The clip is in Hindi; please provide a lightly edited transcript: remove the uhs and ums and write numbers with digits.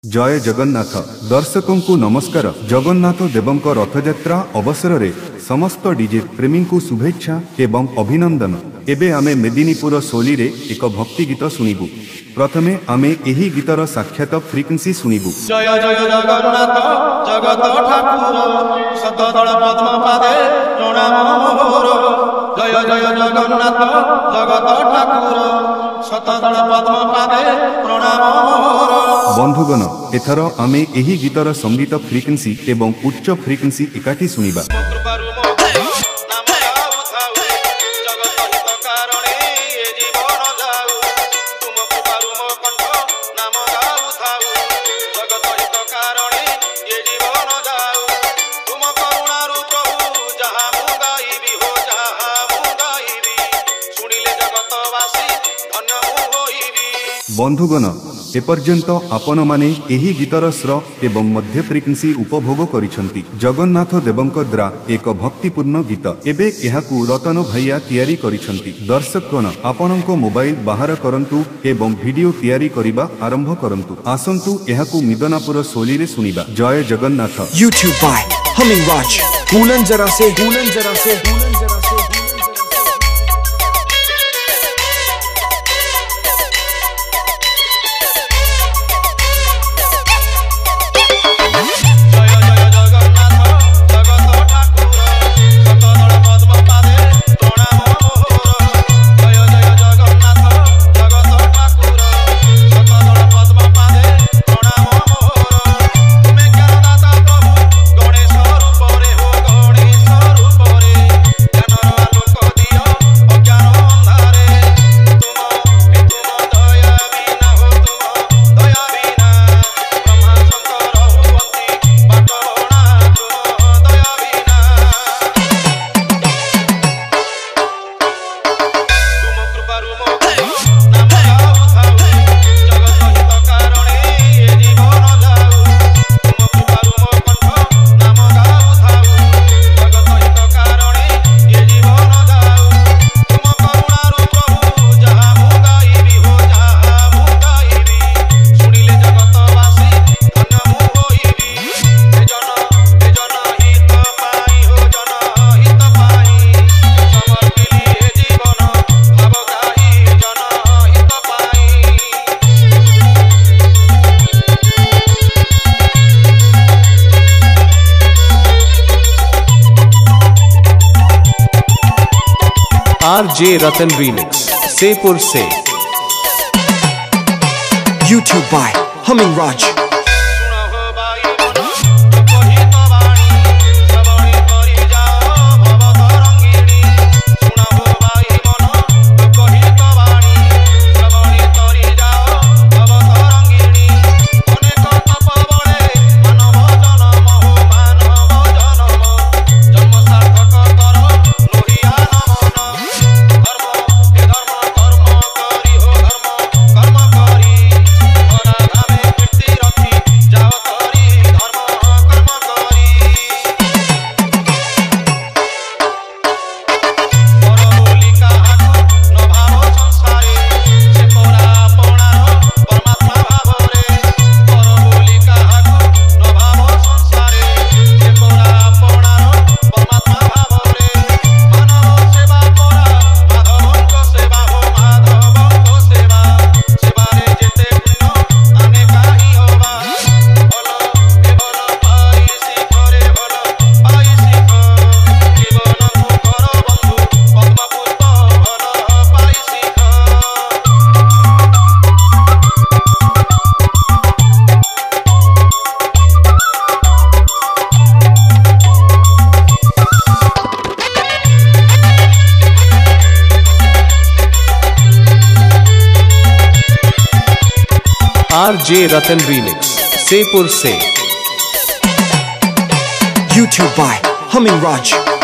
जय जगन्नाथ दर्शकों को नमस्कार। जगन्नाथ देवंक रथयात्रा अवसर रे समस्त डीजे प्रेमी को शुभेच्छा एवं अभिनंदन। एबे आमे मेदिनीपुर सोली रे एक भक्ति गीत सुनिबु। प्रथमे आमे एही गीतर साक्षात फ्रिक्वेंसी सुनिबु। जय जय जगन्नाथ जगत ठाकुर सतदल पद्म पादे प्रणाम मोर। जय जय जगन्नाथ जगत ठाकुर सतदल पद्म पादे प्रणाम मोर। बंधुगण एथर आमे एही गीतर संगीत फ्रिक्वेंसी एवं उच्च फ्रिक्वेंसी एकाठी सुनिबा। बंधुगण एपर्यंत आपण माने एही गीतर स्वर एवं मध्य फ्रिक्वेंसी उपभोग करिसंती। जगन्नाथ देवंक द्वारा एक भक्तिपूर्ण गीत एबे एहाकू रतन भैया तैयारी करिसंती। दर्शकगण आपणको मोबाइल बाहर करंतु एवं वीडियो तैयारी करिबा आरंभ करंतु। आसंतु एहाकू मिदनापुर सोली रे सुनिबा। जय Jagannath. YouTube by Humming Raj। Hulan जरा से RJ Ratan Remix सेपुर से। YouTube by Humming Raj। RJ Ratan Remix सेपुर से। YouTube by Humming Raj।